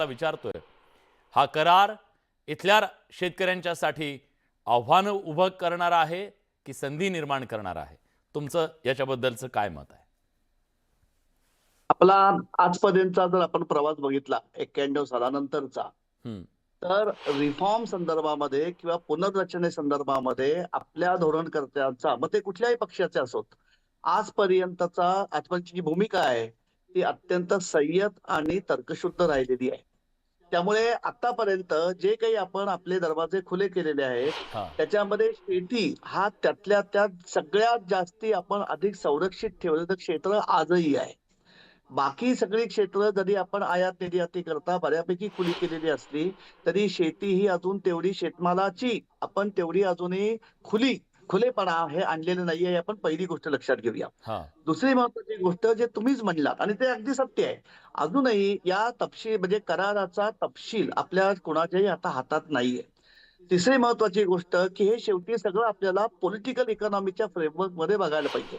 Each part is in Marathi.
विचारतोय, हा करार इथल्या शेतकऱ्यांच्यासाठी आव्हान उभं करणारा आहे की संधी निर्माण करणारा आहे? तुमचं याच्याबद्दलचं काय मत आहे? आपला आजपर्यंतचा जर आपण प्रवास बघितला 91 सालानंतरचा, हं, तर रिफॉर्म संदर्भामध्ये किंवा पुनर्रचने संदर्भामध्ये आपल्या धोरणकर्त्यांचा, मग ते कुठल्याही पक्षाचे असोत, आजपर्यंतची जी भूमिका आहे ती अत्यंत संयत आणि तर्कशुद्ध राहिलेली आहे. त्यामुळे आतापर्यंत जे काही आपण आपले दरवाजे खुले केलेले आहेत, हां, त्याच्यामध्ये शेती हा त्यातल्या त्यात सगळ्यात जास्ती आपण अधिक संरक्षित ठेवलेलं क्षेत्र आजही आहे. बाकी सगळी क्षेत्र जरी आपण आयात निर्याती करता बऱ्यापैकी खुली केलेली असली, तरी शेती ही अजून तेवढी शेतमालाची आपण तेवढी अजूनही खुलेपणा हे आणलेलं नाहीये, हे आपण पहिली गोष्ट लक्षात घेऊया. हां. दुसरी महत्वाची गोष्ट जे तुम्हीच म्हणलात आणि ते अगदी सत्य आहे. अजूनही या तपशील म्हणजे कराराचा तपशील आपल्या कुणाच्याही आता हातात नाहीये. तिसरी महत्वाची गोष्ट की हे शेवटी सगळं आपल्याला पॉलिटिकल इकॉनॉमीच्या फ्रेमवर्कमध्ये बघायला पाहिजे.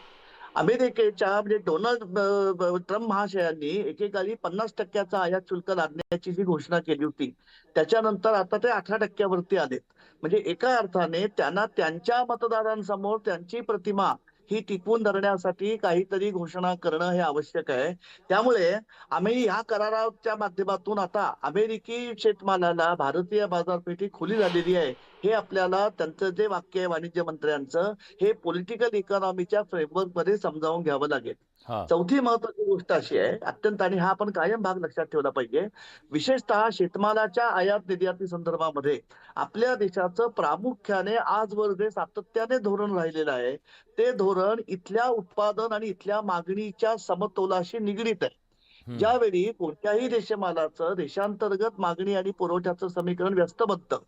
अमेरिकेच्या म्हणजे डोनाल्ड ट्रम्प महाशयांनी एकेकाळी 50% आयात शुल्क लादण्याची जी घोषणा केली होती, त्याच्यानंतर आता ते 18% वरती आलेत. म्हणजे एका अर्थाने त्यांना त्यांच्या मतदारांसमोर त्यांची प्रतिमा ही टिकवून धरण्यासाठी काहीतरी घोषणा करणं हे आवश्यक आहे. त्यामुळे आम्ही ह्या कराराच्या माध्यमातून आता अमेरिकी शेतमालाला भारतीय बाजारपेठी खुली झालेली आहे, हे आपल्याला त्यांचं जे वाक्य आहे वाणिज्य मंत्र्यांचं, हे पॉलिटिकल इकॉनॉमीच्या फ्रेमवर्कमध्ये समजावून घ्यावं लागेल. हां. चौथी महत्वाची गोष्ट अशी आहे अत्यंत, आणि हा आपण कायम भाग लक्षात ठेवला पाहिजे, विशेषतः शेतमालाच्या आयात निर्याती संदर्भामध्ये आपल्या देशाचं प्रामुख्याने आजवर जे सातत्याने धोरण राहिलेलं आहे, ते धोरण इथल्या उत्पादन आणि इथल्या मागणीच्या समतोलाशी निगडीत आहे. हं. ज्यावेळी कोणत्याही देशमालाचं देशांतर्गत मागणी आणि पुरवठ्याचं समीकरण व्यस्त बनतं,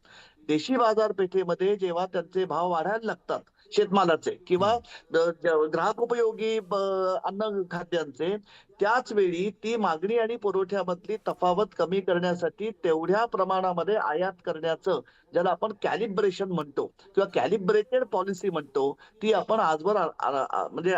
देशी बाजारपेठेमध्ये जेव्हा त्यांचे भाव वाढायला लागतात शेतमालाचे किंवा हं. ग्राहकोपयोगी अन्न खाद्यांचे, त्याच वेळी ती मागणी आणि पुरवठ्यामधली तफावत कमी करण्यासाठी तेवढ्या प्रमाणामध्ये आयात करण्याचं, ज्याला आपण कॅलिब्रेशन म्हणतो किंवा कॅलिब्रेटेड पॉलिसी म्हणतो, ती आपण आजवर म्हणजे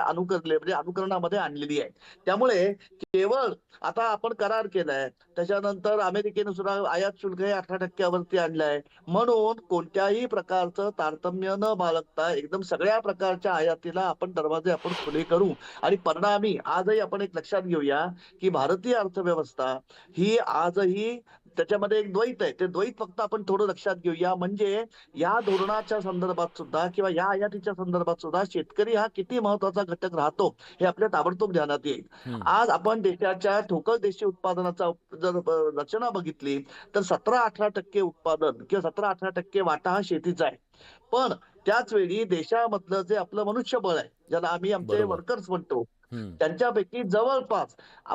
अनुकरणामध्ये आणलेली आहे. त्यामुळे केवळ आता आपण करार केलाय, त्याच्यानंतर अमेरिकेने सुद्धा आयात शुल्क हे 18% आणलंय, म्हणून कोणत्याही प्रकारचं तारतम्य न बाळगता एकदम सगळ्या प्रकारच्या आयातीला आपण दरवाजे आपण खुले करू. आणि परिणामी आजही आपण एक लक्षात घेऊया की भारतीय अर्थव्यवस्था ही आजही त्याच्यामध्ये एक द्वैत आहे. ते द्वैत फक्त आपण थोडं लक्षात घेऊया, म्हणजे या धोरणाच्या संदर्भात सुद्धा किंवा या आयातीच्या संदर्भात सुद्धा शेतकरी हा किती महत्वाचा घटक राहतो हे आपल्या ताबडतोब ध्यानात येईल. हं. आज आपण देशाच्या ठोकळ देशी उत्पादनाचा जर रचना बघितली, तर 17-18% उत्पादन किंवा 17-18% वाटा हा शेतीचा आहे. पण त्याच वेळी देशामधलं जे आपलं मनुष्यबळ आहे, ज्याला आम्ही आमचे बरोबर. वर्कर्स म्हणतो, हं. त्यांच्यापैकी जवळपास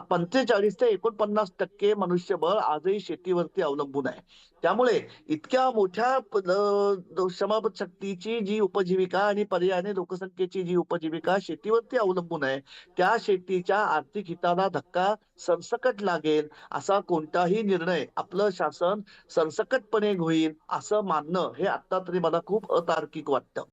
45 ते 49% मनुष्यबळ आजही शेतीवरती अवलंबून आहे. त्यामुळे इतक्या मोठ्या श्रमशक्तीची जी उपजीविका आणि पर्यायाने लोकसंख्येची जी उपजीविका शेतीवरती अवलंबून आहे, त्या शेतीच्या आर्थिक हिताला धक्का सरसकट लागेल असा कोणताही निर्णय आपलं शासन सरसकटपणे होईल असं मानणं हे आता तरी मला खूप अतार्किक वाटतं.